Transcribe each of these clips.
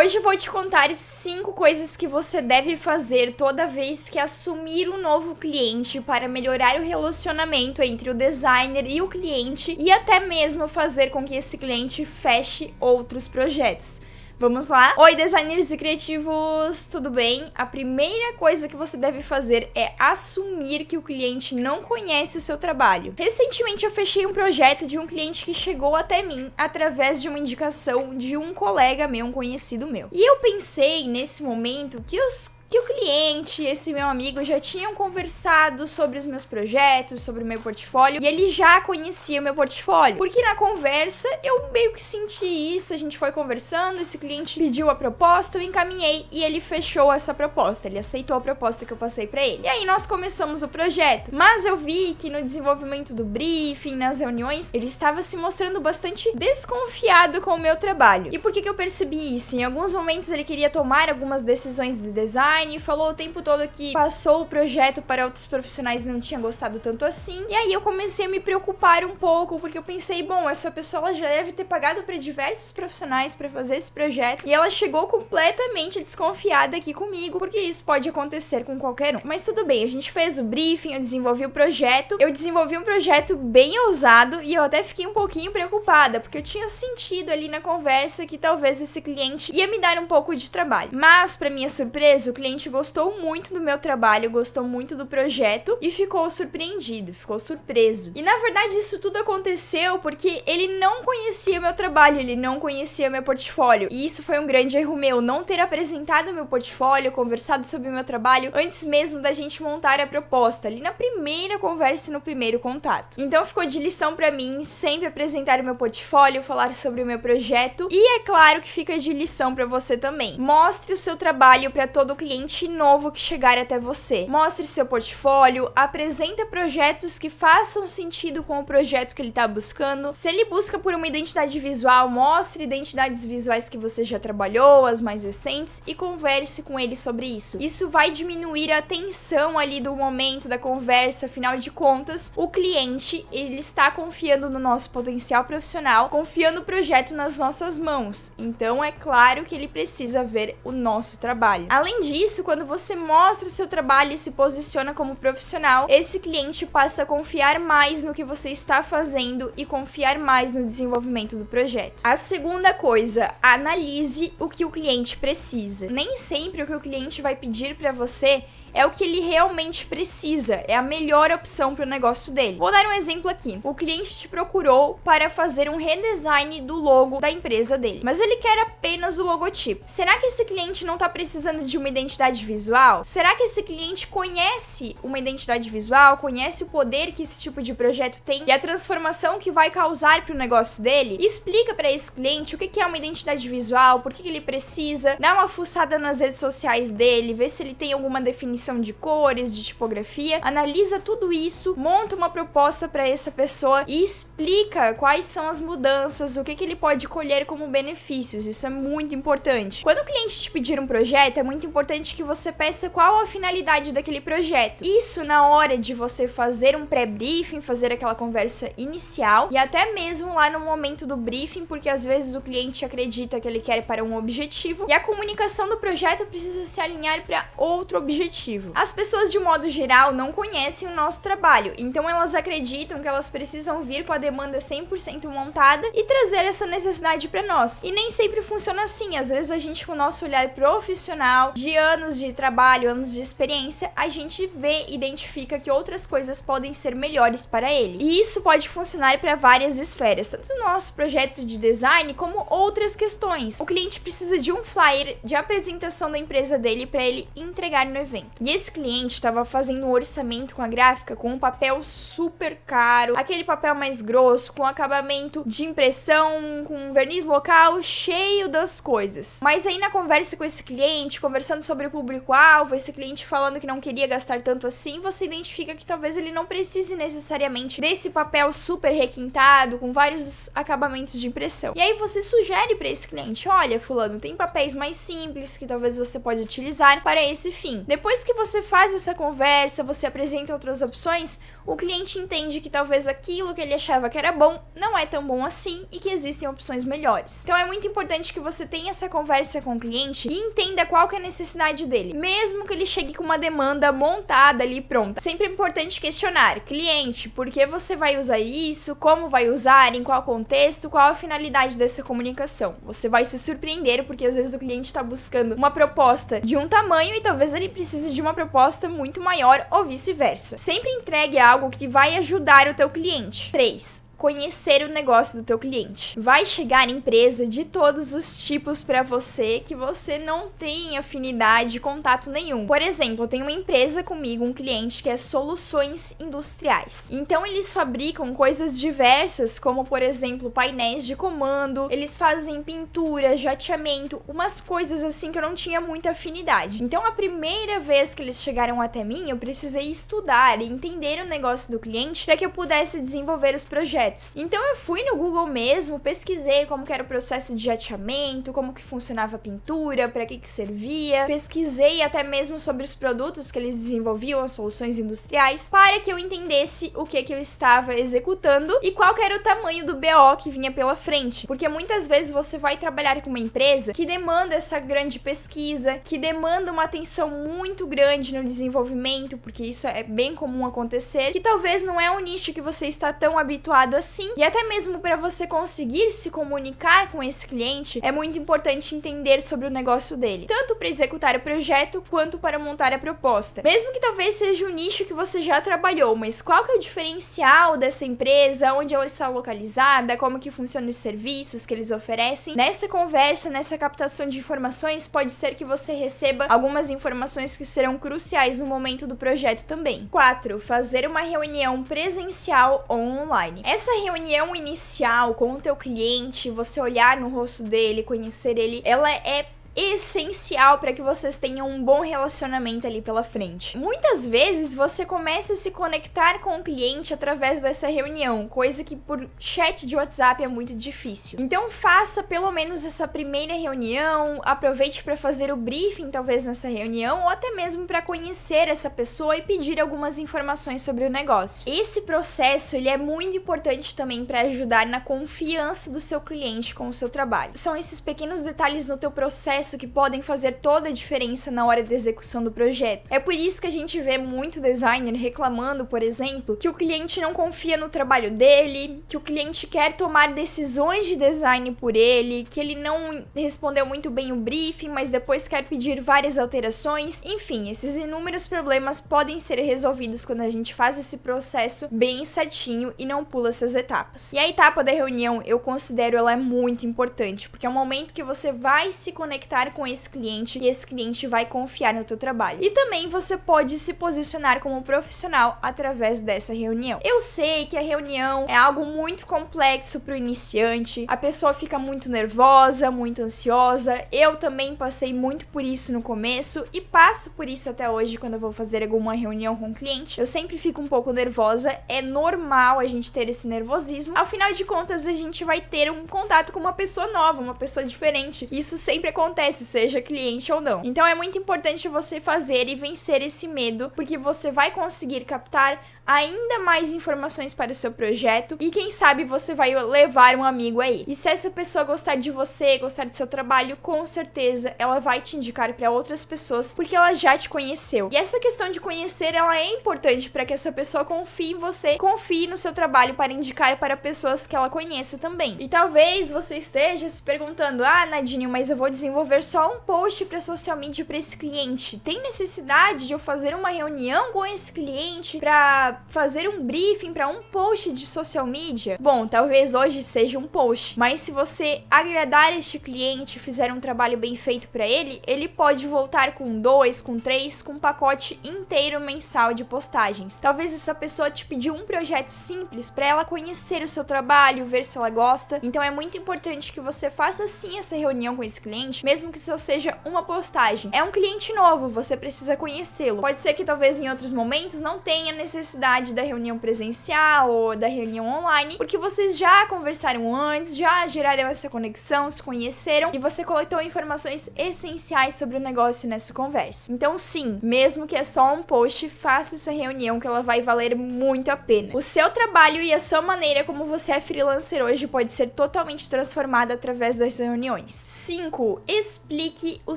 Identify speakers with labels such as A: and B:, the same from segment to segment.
A: Hoje eu vou te contar 5 coisas que você deve fazer toda vez que assumir um novo cliente para melhorar o relacionamento entre o designer e o cliente e até mesmo fazer com que esse cliente feche outros projetos. Vamos lá? Oi, designers e criativos, tudo bem? A primeira coisa que você deve fazer é assumir que o cliente não conhece o seu trabalho. Recentemente eu fechei um projeto de um cliente que chegou até mim através de uma indicação de um colega meu, um conhecido meu. E eu pensei nesse momento que o cliente, esse meu amigo, já tinham conversado sobre os meus projetos, sobre o meu portfólio, e ele já conhecia o meu portfólio. Porque na conversa eu meio que senti isso, a gente foi conversando, esse cliente pediu a proposta, eu encaminhei e ele fechou essa proposta, ele aceitou a proposta que eu passei pra ele. E aí nós começamos o projeto, mas eu vi que no desenvolvimento do briefing, nas reuniões, ele estava se mostrando bastante desconfiado com o meu trabalho. E por que eu percebi isso? Em alguns momentos ele queria tomar algumas decisões de design, e falou o tempo todo que passou o projeto para outros profissionais e não tinha gostado tanto assim. E aí eu comecei a me preocupar um pouco, porque eu pensei, bom, essa pessoa ela já deve ter pagado para diversos profissionais para fazer esse projeto, e ela chegou completamente desconfiada aqui comigo, porque isso pode acontecer com qualquer um. Mas tudo bem, a gente fez o briefing, eu desenvolvi o projeto, eu desenvolvi um projeto bem ousado e eu até fiquei um pouquinho preocupada, porque eu tinha sentido ali na conversa que talvez esse cliente ia me dar um pouco de trabalho. Mas, para minha surpresa, o cliente gostou muito do meu trabalho, gostou muito do projeto e ficou surpreendido, ficou surpreso. E na verdade isso tudo aconteceu porque ele não conhecia o meu trabalho, ele não conhecia o meu portfólio. E isso foi um grande erro meu, não ter apresentado o meu portfólio, conversado sobre o meu trabalho antes mesmo da gente montar a proposta, ali na primeira conversa e no primeiro contato. Então ficou de lição pra mim sempre apresentar o meu portfólio, falar sobre o meu projeto, e é claro que fica de lição pra você também. Mostre o seu trabalho pra todo cliente novo que chegar até você. Mostre seu portfólio, apresenta projetos que façam sentido com o projeto que ele está buscando. Se ele busca por uma identidade visual, mostre identidades visuais que você já trabalhou, as mais recentes, e converse com ele sobre isso. Isso vai diminuir a tensão ali do momento da conversa, afinal de contas, o cliente, ele está confiando no nosso potencial profissional, confiando o projeto nas nossas mãos. Então é claro que ele precisa ver o nosso trabalho. Além disso, quando você mostra seu trabalho e se posiciona como profissional, esse cliente passa a confiar mais no que você está fazendo e confiar mais no desenvolvimento do projeto. A segunda coisa, analise o que o cliente precisa. Nem sempre o que o cliente vai pedir para você é o que ele realmente precisa, é a melhor opção para o negócio dele. Vou dar um exemplo aqui. O cliente te procurou para fazer um redesign do logo da empresa dele, mas ele quer apenas o logotipo. Será que esse cliente não está precisando de uma identidade visual? Será que esse cliente conhece uma identidade visual, conhece o poder que esse tipo de projeto tem e a transformação que vai causar para o negócio dele? Explica para esse cliente o que é uma identidade visual, por que ele precisa, dá uma fuçada nas redes sociais dele, vê se ele tem alguma definição de cores, de tipografia, analisa tudo isso, monta uma proposta para essa pessoa e explica quais são as mudanças, o que ele pode colher como benefícios. Isso é muito importante. Quando o cliente te pedir um projeto, é muito importante que você peça qual a finalidade daquele projeto. Isso na hora de você fazer um pré-briefing, fazer aquela conversa inicial e até mesmo lá no momento do briefing, porque às vezes o cliente acredita que ele quer para um objetivo e a comunicação do projeto precisa se alinhar para outro objetivo. As pessoas, de modo geral, não conhecem o nosso trabalho, então elas acreditam que elas precisam vir com a demanda 100% montada e trazer essa necessidade para nós. E nem sempre funciona assim. Às vezes a gente, com o nosso olhar profissional, de anos de trabalho, anos de experiência, a gente vê e identifica que outras coisas podem ser melhores para ele. E isso pode funcionar para várias esferas, tanto no nosso projeto de design como outras questões. O cliente precisa de um flyer de apresentação da empresa dele para ele entregar no evento. E esse cliente estava fazendo um orçamento com a gráfica com um papel super caro, aquele papel mais grosso, com acabamento de impressão, com verniz local, cheio das coisas. Mas aí na conversa com esse cliente, conversando sobre o público-alvo, esse cliente falando que não queria gastar tanto assim, você identifica que talvez ele não precise necessariamente desse papel super requintado, com vários acabamentos de impressão. E aí você sugere para esse cliente, olha, fulano, tem papéis mais simples que talvez você pode utilizar para esse fim. Depois Depois que você faz essa conversa, você apresenta outras opções, o cliente entende que talvez aquilo que ele achava que era bom não é tão bom assim e que existem opções melhores. Então é muito importante que você tenha essa conversa com o cliente e entenda qual que é a necessidade dele, mesmo que ele chegue com uma demanda montada ali pronta. Sempre é importante questionar: cliente, por que você vai usar isso? Como vai usar? Em qual contexto? Qual a finalidade dessa comunicação? Você vai se surpreender, porque às vezes o cliente está buscando uma proposta de um tamanho e talvez ele precise de uma proposta muito maior ou vice-versa. Sempre entregue algo que vai ajudar o teu cliente. 3. Conhecer o negócio do teu cliente. Vai chegar empresa de todos os tipos para você que você não tem afinidade, contato nenhum. Por exemplo, eu tenho uma empresa comigo, um cliente que é soluções industriais. Então eles fabricam coisas diversas, como por exemplo, painéis de comando, eles fazem pintura, jateamento, umas coisas assim que eu não tinha muita afinidade. Então a primeira vez que eles chegaram até mim, eu precisei estudar e entender o negócio do cliente para que eu pudesse desenvolver os projetos. Então eu fui no Google mesmo, pesquisei como que era o processo de jateamento, como que funcionava a pintura, para que servia, pesquisei até mesmo sobre os produtos que eles desenvolviam, as soluções industriais, para que eu entendesse o que eu estava executando e qual que era o tamanho do BO que vinha pela frente, porque muitas vezes você vai trabalhar com uma empresa que demanda essa grande pesquisa, que demanda uma atenção muito grande no desenvolvimento, porque isso é bem comum acontecer, que talvez não é um nicho que você está tão habituado assim, e até mesmo para você conseguir se comunicar com esse cliente, é muito importante entender sobre o negócio dele, tanto para executar o projeto quanto para montar a proposta. Mesmo que talvez seja um nicho que você já trabalhou, mas qual que é o diferencial dessa empresa, onde ela está localizada, como que funcionam os serviços que eles oferecem. Nessa conversa, nessa captação de informações, pode ser que você receba algumas informações que serão cruciais no momento do projeto também. 4. Fazer uma reunião presencial ou online. Essa reunião inicial com o teu cliente, você olhar no rosto dele, conhecer ele, ela é essencial para que vocês tenham um bom relacionamento ali pela frente. Muitas vezes você começa a se conectar com o cliente através dessa reunião, coisa que por chat de WhatsApp é muito difícil. Então faça pelo menos essa primeira reunião, aproveite para fazer o briefing talvez nessa reunião, ou até mesmo para conhecer essa pessoa e pedir algumas informações sobre o negócio. Esse processo ele é muito importante também para ajudar na confiança do seu cliente com o seu trabalho. São esses pequenos detalhes no teu processo que podem fazer toda a diferença na hora da execução do projeto. É por isso que a gente vê muito designer reclamando, por exemplo, que o cliente não confia no trabalho dele, que o cliente quer tomar decisões de design por ele, que ele não respondeu muito bem o briefing, mas depois quer pedir várias alterações. Enfim, esses inúmeros problemas podem ser resolvidos quando a gente faz esse processo bem certinho e não pula essas etapas. E a etapa da reunião, eu considero ela muito importante, porque é o momento que você vai se conectar com esse cliente e esse cliente vai confiar no teu trabalho. E também você pode se posicionar como profissional através dessa reunião. Eu sei que a reunião é algo muito complexo para o iniciante, a pessoa fica muito nervosa, muito ansiosa. Eu também passei muito por isso no começo e passo por isso até hoje quando eu vou fazer alguma reunião com o cliente. Eu sempre fico um pouco nervosa, é normal a gente ter esse nervosismo. Afinal de contas, a gente vai ter um contato com uma pessoa nova, uma pessoa diferente. Isso sempre acontece, seja cliente ou não. Então é muito importante você fazer e vencer esse medo, porque você vai conseguir captar ainda mais informações para o seu projeto e quem sabe você vai levar um amigo aí. E se essa pessoa gostar de você, gostar do seu trabalho, com certeza ela vai te indicar para outras pessoas porque ela já te conheceu. E essa questão de conhecer, ela é importante para que essa pessoa confie em você, confie no seu trabalho para indicar para pessoas que ela conheça também. E talvez você esteja se perguntando: ah, Nadinho, mas eu vou desenvolver só um post para social media para esse cliente. Tem necessidade de eu fazer uma reunião com esse cliente para fazer um briefing para um post de social media? Bom, talvez hoje seja um post, mas se você agradar este cliente e fizer um trabalho bem feito para ele, ele pode voltar com 2, com 3, com um pacote inteiro mensal de postagens. Talvez essa pessoa te pediu um projeto simples para ela conhecer o seu trabalho, ver se ela gosta. Então é muito importante que você faça sim essa reunião com esse cliente, mesmo mesmo que só seja uma postagem. É um cliente novo, você precisa conhecê-lo. Pode ser que talvez em outros momentos não tenha necessidade da reunião presencial ou da reunião online, porque vocês já conversaram antes, já geraram essa conexão, se conheceram e você coletou informações essenciais sobre o negócio nessa conversa. Então sim, mesmo que é só um post, faça essa reunião que ela vai valer muito a pena. O seu trabalho e a sua maneira como você é freelancer hoje pode ser totalmente transformada através das reuniões. 5. Explique o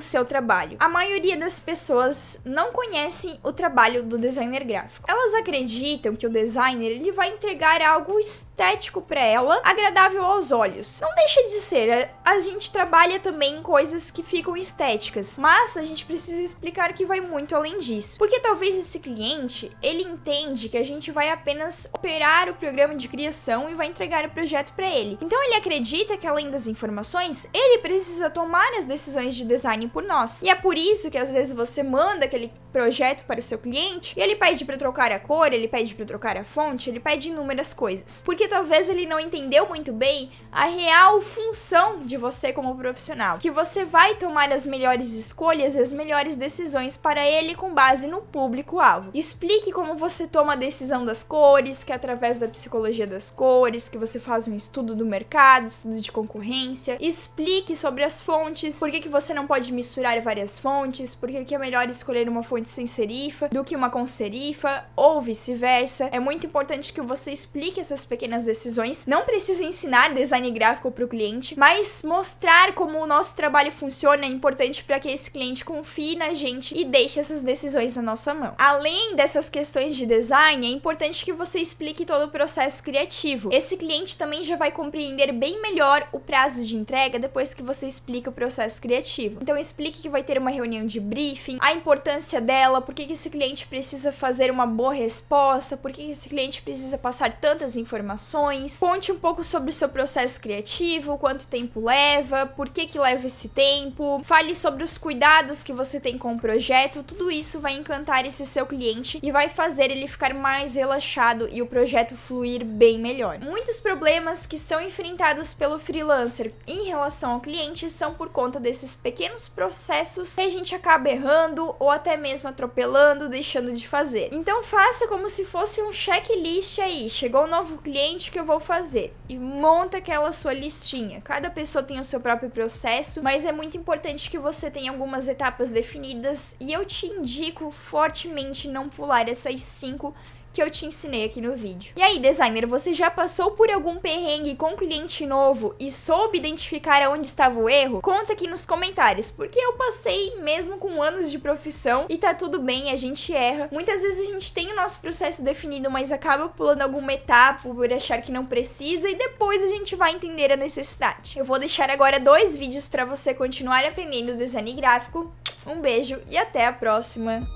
A: seu trabalho. A maioria das pessoas não conhecem o trabalho do designer gráfico. Elas acreditam que o designer ele vai entregar algo estético para ela, agradável aos olhos. Não deixa de ser, a gente trabalha também em coisas que ficam estéticas, mas a gente precisa explicar que vai muito além disso. Porque talvez esse cliente, ele entende que a gente vai apenas operar o programa de criação e vai entregar o projeto para ele. Então ele acredita que além das informações, ele precisa tomar as decisões de design por nós. E é por isso que às vezes você manda aquele projeto para o seu cliente e ele pede para trocar a cor, ele pede para trocar a fonte, ele pede inúmeras coisas. Porque talvez ele não entendeu muito bem a real função de você como profissional. Que você vai tomar as melhores escolhas e as melhores decisões para ele com base no público-alvo. Explique como você toma a decisão das cores, que é através da psicologia das cores, que você faz um estudo do mercado, estudo de concorrência. Explique sobre as fontes, por que você não pode misturar várias fontes, por que é melhor escolher uma fonte sem serifa do que uma com serifa, ou vice-versa. É muito importante que você explique essas pequenas decisões. Não precisa ensinar design gráfico para o cliente, mas mostrar como o nosso trabalho funciona é importante para que esse cliente confie na gente e deixe essas decisões na nossa mão. Além dessas questões de design, é importante que você explique todo o processo criativo. Esse cliente também já vai compreender bem melhor o prazo de entrega depois que você explica o processo criativo. Então explique que vai ter uma reunião de briefing, a importância dela, por que esse cliente precisa fazer uma boa resposta, por que esse cliente precisa passar tantas informações. Conte um pouco sobre o seu processo criativo, quanto tempo leva, por que leva esse tempo. Fale sobre os cuidados que você tem com o projeto. Tudo isso vai encantar esse seu cliente e vai fazer ele ficar mais relaxado e o projeto fluir bem melhor. Muitos problemas que são enfrentados pelo freelancer em relação ao cliente são por conta desses pequenos processos que a gente acaba errando ou até mesmo atropelando, deixando de fazer. Então faça como se fosse um checklist aí. Chegou um novo cliente, o que eu vou fazer? E monta aquela sua listinha. Cada pessoa tem o seu próprio processo, mas é muito importante que você tenha algumas etapas definidas e eu te indico fortemente não pular essas 5 que eu te ensinei aqui no vídeo. E aí, designer, você já passou por algum perrengue com cliente novo e soube identificar aonde estava o erro? Conta aqui nos comentários, porque eu passei mesmo com anos de profissão e tá tudo bem, a gente erra. Muitas vezes a gente tem o nosso processo definido, mas acaba pulando alguma etapa por achar que não precisa e depois a gente vai entender a necessidade. Eu vou deixar agora 2 vídeos para você continuar aprendendo design gráfico. Um beijo e até a próxima!